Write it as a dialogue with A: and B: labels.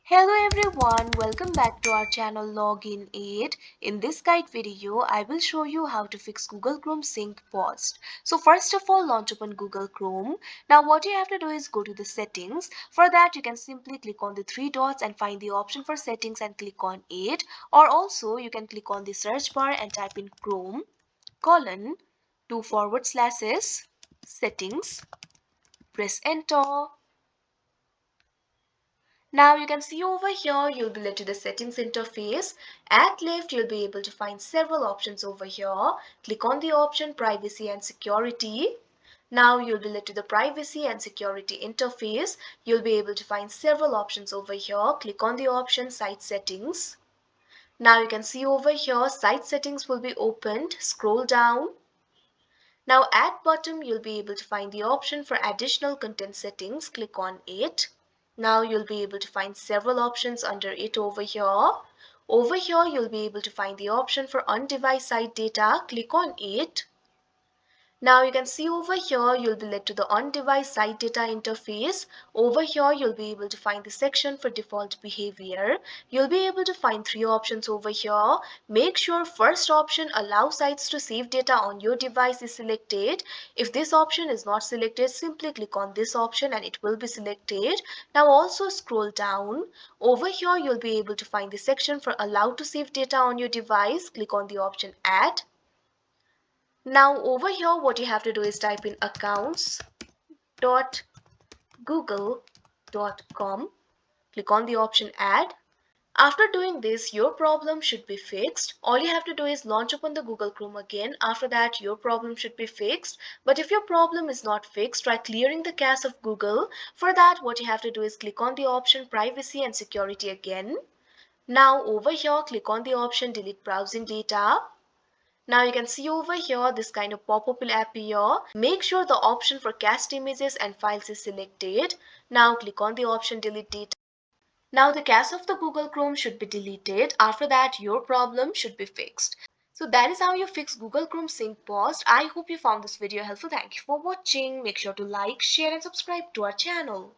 A: Hello everyone, welcome back to our channel Login Aid. In this guide video, I will show you how to fix Google Chrome sync paused. So first of all, launch open Google Chrome. Now what you have to do is go to the settings. For that, you can simply click on the three dots and find the option for settings and click on it. Or also, you can click on the search bar and type in Chrome colon 2// settings. Press enter. Now you can see over here, you'll be led to the settings interface. At left, you'll be able to find several options over here. Click on the option privacy and security. Now you'll be led to the privacy and security interface. You'll be able to find several options over here. Click on the option site settings. Now you can see over here, site settings will be opened. Scroll down. Now at bottom, you'll be able to find the option for additional content settings. Click on it. Now you'll be able to find several options under it over here. Over here, you'll be able to find the option for on-device site data. Click on it. Now you can see over here, you'll be led to the on-device site data interface. Over here, you'll be able to find the section for default behavior. You'll be able to find three options over here. Make sure first option allow sites to save data on your device is selected. If this option is not selected, simply click on this option and it will be selected. Now also scroll down. Over here, you'll be able to find the section for allow to save data on your device. Click on the option add. Now over here, what you have to do is type in accounts.google.com. Click on the option add. After doing this, your problem should be fixed. All you have to do is launch open the Google Chrome again. After that, your problem should be fixed. But if your problem is not fixed, try clearing the cache of Google. For that, what you have to do is click on the option privacy and security again. Now over here, click on the option delete browsing data. Now you can see over here this kind of pop-up will appear. Make sure the option for cached images and files is selected. Now click on the option delete data. Now the cache of the Google Chrome should be deleted. After that, your problem should be fixed. So that is how you fix Google Chrome sync paused. I hope you found this video helpful. Thank you for watching. Make sure to like, share and subscribe to our channel.